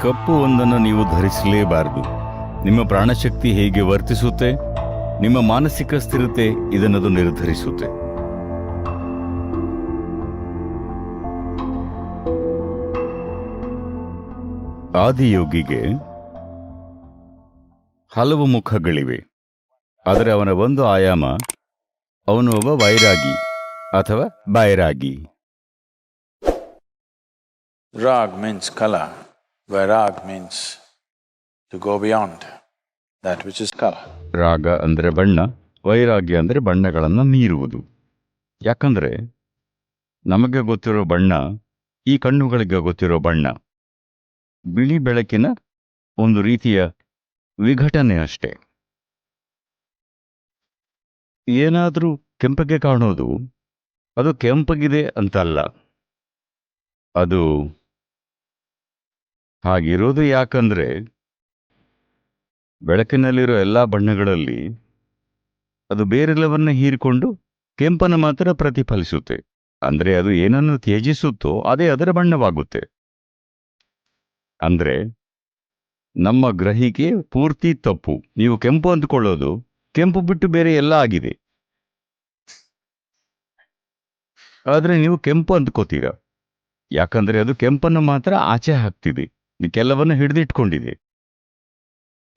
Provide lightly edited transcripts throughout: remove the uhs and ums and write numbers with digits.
ಕಪ್ಪು ಒಂದನ್ನು ನೀವು ಧರಿಸಲೇಬಾರದು. ನಿಮ್ಮ ಪ್ರಾಣಶಕ್ತಿ ಹೇಗೆ ವರ್ತಿಸುತ್ತೆ, ನಿಮ್ಮ ಮಾನಸಿಕ ಸ್ಥಿರತೆ ಇದನ್ನದು ನಿರ್ಧರಿಸುತ್ತೆ. ಆದಿಯೋಗಿಗೆ ಹಲವು ಮುಖಗಳಿವೆ, ಆದರೆ ಅವನ ಒಂದು ಆಯಾಮ, ಅವನು ಒಬ್ಬ ವೈರಾಗಿ ಅಥವಾ Bairagi. Rag means color, Vairag means to go beyond that which is color. ರಾಗ ಅಂದರೆ ಬಣ್ಣ, ವೈರಾಗ್ಯ ಅಂದರೆ ಬಣ್ಣಗಳನ್ನು ಮೀರುವುದು. ಯಾಕಂದ್ರೆ ನಮಗೆ ಗೊತ್ತಿರೋ ಬಣ್ಣ, ಈ ಕಣ್ಣುಗಳಿಗೆ ಗೊತ್ತಿರೋ ಬಣ್ಣ ಬಿಳಿ ಬೆಳಕಿನ ಒಂದು ರೀತಿಯ ವಿಘಟನೆ ಅಷ್ಟೇ. ಏನಾದರೂ ಕೆಂಪಗೆ ಕಾಣೋದು ಅದು ಕೆಂಪಗಿದೆ ಅಂತಲ್ಲ. ಅದು ಹಾಗಿರೋದು ಯಾಕಂದ್ರೆ ಬೆಳಕಿನಲ್ಲಿರೋ ಎಲ್ಲ ಬಣ್ಣಗಳಲ್ಲಿ ಅದು ಬೇರೆಲ್ಲವನ್ನ ಹೀರಿಕೊಂಡು ಕೆಂಪನ್ನು ಮಾತ್ರ ಪ್ರತಿಫಲಿಸುತ್ತೆ. ಅಂದ್ರೆ ಅದು ಏನನ್ನು ತ್ಯಜಿಸುತ್ತೋ ಅದೇ ಅದರ ಬಣ್ಣವಾಗುತ್ತೆ. ಅಂದ್ರೆ ನಮ್ಮ ಗ್ರಹಿಕೆ ಪೂರ್ತಿ ತಪ್ಪು. ನೀವು ಕೆಂಪು ಅಂದುಕೊಳ್ಳೋದು ಕೆಂಪು ಬಿಟ್ಟು ಬೇರೆ ಎಲ್ಲ ಆಗಿದೆ, ಆದ್ರೆ ನೀವು ಕೆಂಪು ಅಂದ್ಕೋತೀರ. ಯಾಕಂದ್ರೆ ಅದು ಕೆಂಪನ್ನು ಮಾತ್ರ ಆಚೆ ಹಾಕ್ತಿದೆ, ಕೆಲವನ್ನು ಹಿಡಿದಿಟ್ಕೊಂಡಿದೆ.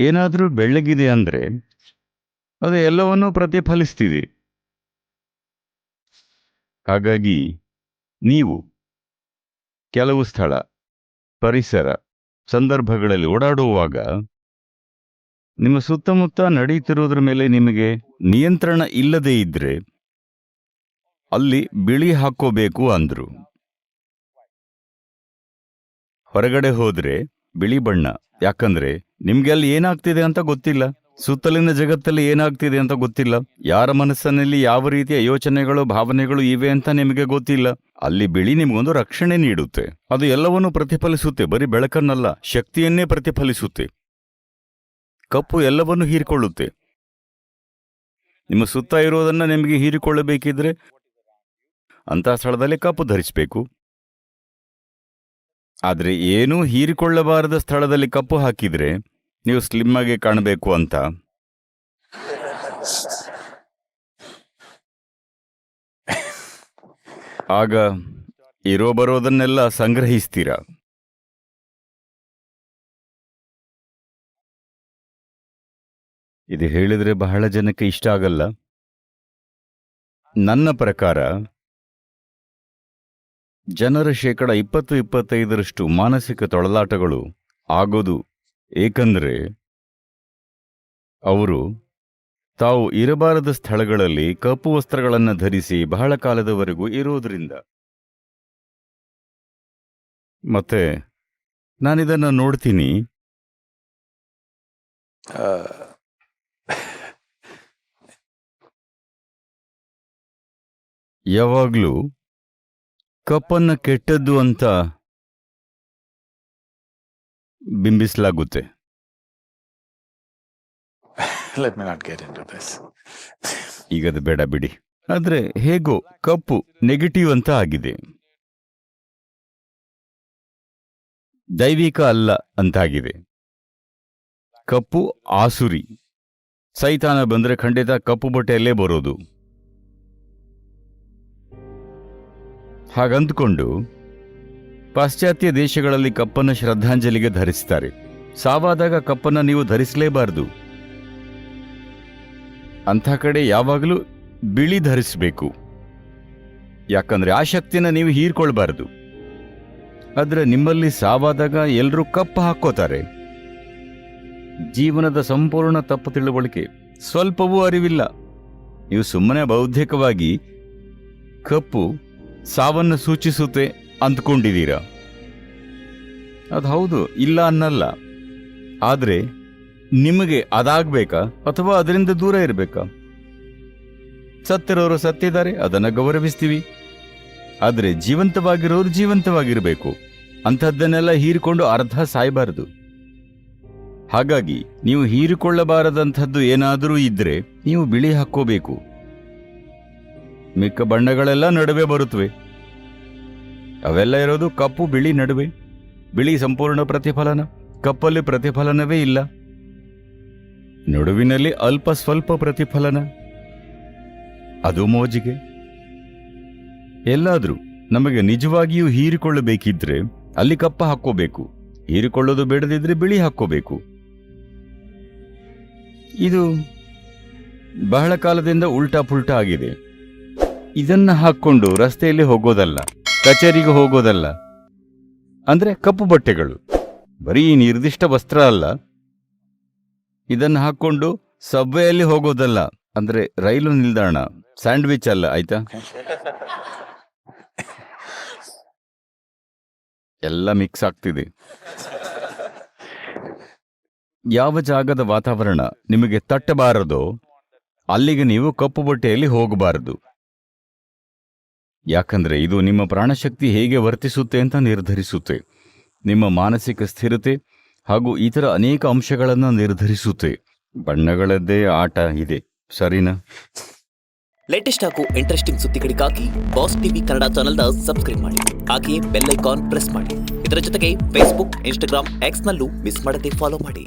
ಏನಾದ್ರೂ ಬೆಳ್ಳಗಿದೆ ಅಂದ್ರೆ ಅದು ಎಲ್ಲವನ್ನೂ ಪ್ರತಿಫಲಿಸ್ತಿದೆ. ಹಾಗಾಗಿ ನೀವು ಕೆಲವು ಸ್ಥಳ, ಪರಿಸರ, ಸಂದರ್ಭಗಳಲ್ಲಿ ಓಡಾಡುವಾಗ ನಿಮ್ಮ ಸುತ್ತಮುತ್ತ ನಡೆಯುತ್ತಿರುವುದರ ಮೇಲೆ ನಿಮಗೆ ನಿಯಂತ್ರಣ ಇಲ್ಲದೇ ಇದ್ರೆ ಅಲ್ಲಿ ಬಿಳಿ ಹಾಕೋಬೇಕು ಅಂದ್ರು. ಹೊರಗಡೆ ಹೋದ್ರೆ ಬಿಳಿ ಬಣ್ಣ, ಯಾಕಂದ್ರೆ ನಿಮ್ಗೆ ಅಲ್ಲಿ ಏನಾಗ್ತಿದೆ ಅಂತ ಗೊತ್ತಿಲ್ಲ, ಸುತ್ತಲಿನ ಜಗತ್ತಲ್ಲಿ ಏನಾಗ್ತಿದೆ ಅಂತ ಗೊತ್ತಿಲ್ಲ, ಯಾರ ಮನಸ್ಸಿನಲ್ಲಿ ಯಾವ ರೀತಿಯ ಯೋಚನೆಗಳು ಭಾವನೆಗಳು ಇವೆ ಅಂತ ನಿಮಗೆ ಗೊತ್ತಿಲ್ಲ. ಅಲ್ಲಿ ಬಿಳಿ ನಿಮಗೊಂದು ರಕ್ಷಣೆ ನೀಡುತ್ತೆ. ಅದು ಎಲ್ಲವನ್ನೂ ಪ್ರತಿಫಲಿಸುತ್ತೆ, ಬರೀ ಬೆಳಕನ್ನಲ್ಲ, ಶಕ್ತಿಯನ್ನೇ ಪ್ರತಿಫಲಿಸುತ್ತೆ. ಕಪ್ಪು ಎಲ್ಲವನ್ನೂ ಹೀರಿಕೊಳ್ಳುತ್ತೆ. ನಿಮ್ಮ ಸುತ್ತ ಇರೋದನ್ನ ನಿಮಗೆ ಹೀರಿಕೊಳ್ಳಬೇಕಿದ್ರೆ ಅಂತಹ ಸ್ಥಳದಲ್ಲಿ ಕಪ್ಪು ಧರಿಸಬೇಕು. ಆದ್ರೆ ಏನೂ ಹೀರಿಕೊಳ್ಳಬಾರದ ಸ್ಥಳದಲ್ಲಿ ಕಪ್ಪು ಹಾಕಿದ್ರೆ ನೀವು ಸ್ಲಿಮ್ ಆಗಿ ಕಾಣಬೇಕು ಅಂತ ಆಗ ಇರೋ ಬರೋದನ್ನೆಲ್ಲ ಸಂಗ್ರಹಿಸ್ತೀರಾ. ಇದು ಹೇಳಿದ್ರೆ ಬಹಳ ಜನಕ್ಕೆ ಇಷ್ಟ ಆಗಲ್ಲ. ನನ್ನ ಪ್ರಕಾರ ಜನರ 20-25% ಮಾನಸಿಕ ತೊಳಲಾಟಗಳು ಆಗೋದು ಏಕೆಂದರೆ ಅವರು ತಾವು ಇರಬಾರದ ಸ್ಥಳಗಳಲ್ಲಿ ಕಪ್ಪು ವಸ್ತ್ರಗಳನ್ನು ಧರಿಸಿ ಬಹಳ ಕಾಲದವರೆಗೂ ಇರೋದ್ರಿಂದ. ಮತ್ತೆ ನಾನಿದನ್ನು ನೋಡ್ತೀನಿ, ಯಾವಾಗ್ಲೂ ಕಪ್ಪನ್ನ ಕೆಟ್ಟದ್ದು ಅಂತ ಬಿಂಬಿಸಲಾಗುತ್ತೆ. Let me not get into this. ಈಗದು ಬೇಡ ಬಿಡಿ. ಆದ್ರೆ ಹೇಗೋ ಕಪ್ಪು ನೆಗೆಟಿವ್ ಅಂತ ಆಗಿದೆ, ದೈವಿಕ ಅಲ್ಲ ಅಂತಾಗಿದೆ. ಕಪ್ಪು ಆಸುರಿ, ಸೈತಾನ ಬಂದ್ರೆ ಖಂಡಿತ ಕಪ್ಪು ಬಟ್ಟೆಯಲ್ಲೇ ಬರೋದು. ಹಾಗಂದುಕೊಂಡು ಪಾಶ್ಚಾತ್ಯ ದೇಶಗಳಲ್ಲಿ ಕಪ್ಪನ್ನು ಶ್ರದ್ಧಾಂಜಲಿಗೆ ಧರಿಸ್ತಾರೆ. ಸಾವಾದಾಗ ಕಪ್ಪನ್ನು ನೀವು ಧರಿಸಲೇಬಾರದು. ಅಂಥ ಕಡೆ ಯಾವಾಗಲೂ ಬಿಳಿ ಧರಿಸಬೇಕು, ಯಾಕಂದ್ರೆ ಆ ಶಕ್ತಿನ ನೀವು ಹೀರ್ಕೊಳ್ಬಾರದು. ಆದ್ರೆ ನಿಮ್ಮಲ್ಲಿ ಸಾವಾದಾಗ ಎಲ್ಲರೂ ಕಪ್ಪು ಹಾಕೋತಾರೆ. ಜೀವನದ ಸಂಪೂರ್ಣ ತಪ್ಪು ತಿಳುವಳಿಕೆ, ಸ್ವಲ್ಪವೂ ಅರಿವಿಲ್ಲ. ನೀವು ಸುಮ್ಮನೆ ಬೌದ್ಧಿಕವಾಗಿ ಕಪ್ಪು ಸಾವನ್ನು ಸೂಚಿಸುತ್ತೆ ಅಂದ್ಕೊಂಡಿದ್ದೀರಾ. ಅದು ಹೌದು, ಇಲ್ಲ ಅನ್ನಲ್ಲ. ಆದ್ರೆ ನಿಮಗೆ ಅದಾಗಬೇಕಾ ಅಥವಾ ಅದರಿಂದ ದೂರ ಇರಬೇಕಾ? ಸತ್ತಿರೋರು ಸತ್ತಿದ್ದಾರೆ, ಅದನ್ನು ಗೌರವಿಸ್ತೀವಿ. ಆದರೆ ಜೀವಂತವಾಗಿರೋರು ಜೀವಂತವಾಗಿರಬೇಕು. ಅಂಥದ್ದನ್ನೆಲ್ಲ ಹೀರಿಕೊಂಡು ಅರ್ಧ ಸಾಯಬಾರದು. ಹಾಗಾಗಿ ನೀವು ಹೀರಿಕೊಳ್ಳಬಾರದಂಥದ್ದು ಏನಾದರೂ ಇದ್ರೆ ನೀವು ಬಿಳಿ ಹಾಕ್ಕೋಬೇಕು. ಮಿಕ್ಕ ಬಣ್ಣಗಳೆಲ್ಲ ನಡುವೆ ಬರುತ್ತವೆ, ಅವೆಲ್ಲ ಇರೋದು ಕಪ್ಪು ಬಿಳಿ ನಡುವೆ. ಬಿಳಿ ಸಂಪೂರ್ಣ ಪ್ರತಿಫಲನ, ಕಪ್ಪಲ್ಲಿ ಪ್ರತಿಫಲನವೇ ಇಲ್ಲ, ನಡುವಿನಲ್ಲಿ ಅಲ್ಪ ಸ್ವಲ್ಪ ಪ್ರತಿಫಲನ, ಅದು ಮೋಜಿಗೆ. ಎಲ್ಲಾದ್ರೂ ನಮಗೆ ನಿಜವಾಗಿಯೂ ಹೀರಿಕೊಳ್ಳಬೇಕಿದ್ರೆ ಅಲ್ಲಿ ಕಪ್ಪ ಹಾಕ್ಕೋಬೇಕು, ಹೀರಿಕೊಳ್ಳೋದು ಬೇಡದಿದ್ರೆ ಬಿಳಿ ಹಾಕ್ಕೋಬೇಕು. ಇದು ಬಹಳ ಕಾಲದಿಂದ ಉಲ್ಟಾ ಪುಲ್ಟಾ ಆಗಿದೆ. ಇದನ್ನ ಹಾಕ್ಕೊಂಡು ರಸ್ತೆಯಲ್ಲಿ ಹೋಗೋದಲ್ಲ, ಕಚೇರಿಗೆ ಹೋಗೋದಲ್ಲ, ಅಂದ್ರೆ ಕಪ್ಪು ಬಟ್ಟೆಗಳು, ಬರೀ ನಿರ್ದಿಷ್ಟ ವಸ್ತ್ರ ಅಲ್ಲ. ಇದನ್ನ ಹಾಕ್ಕೊಂಡು ಸಬ್ವೆಯಲ್ಲಿ ಹೋಗೋದಲ್ಲ, ಅಂದ್ರೆ ರೈಲು ನಿಲ್ದಾಣ, ಸ್ಯಾಂಡ್ವಿಚ್ ಅಲ್ಲ, ಆಯ್ತಾ? ಎಲ್ಲ ಮಿಕ್ಸ್ ಆಗ್ತಿದೆ. ಯಾವ ಜಾಗದ ವಾತಾವರಣ ನಿಮಗೆ ತಟ್ಟಬಾರದೋ ಅಲ್ಲಿಗೆ ನೀವು ಕಪ್ಪು ಬಟ್ಟೆಯಲ್ಲಿ ಹೋಗಬಾರದು. ಯಾಕಂದ್ರೆ ಇದು ನಿಮ್ಮ ಪ್ರಾಣಶಕ್ತಿ ಹೇಗೆ ವರ್ತಿಸುತ್ತೆ ಅಂತ ನಿರ್ಧರಿಸುತ್ತೆ, ನಿಮ್ಮ ಮಾನಸಿಕ ಸ್ಥಿರತೆ ಹಾಗೂ ಇತರ ಅನೇಕ ಅಂಶಗಳನ್ನು ನಿರ್ಧರಿಸುತ್ತೆ. ಬಣ್ಣಗಳದ್ದೇ ಆಟ ಇದೆ, ಸರಿನಾ? ಲೇಟೆಸ್ಟ್ ಹಾಗೂ ಇಂಟ್ರೆಸ್ಟಿಂಗ್ ಸುದ್ದಿಗಳಿಗಾಗಿ ಬಾಸ್ ಟಿವಿ ಕನ್ನಡ ಚಾನೆಲ್ನ ಸಬ್ಸ್ಕ್ರೈಬ್ ಮಾಡಿ. ಹಾಗೆಯೇ ಬೆಲ್ ಐಕಾನ್ ಪ್ರೆಸ್ ಮಾಡಿ. ಇದರ ಜೊತೆಗೆ ಫೇಸ್ಬುಕ್, ಇನ್ಸ್ಟಾಗ್ರಾಮ್, ಎಕ್ಸ್ನಲ್ಲೂ ಮಿಸ್ ಮಾಡದೆ ಫಾಲೋ ಮಾಡಿ.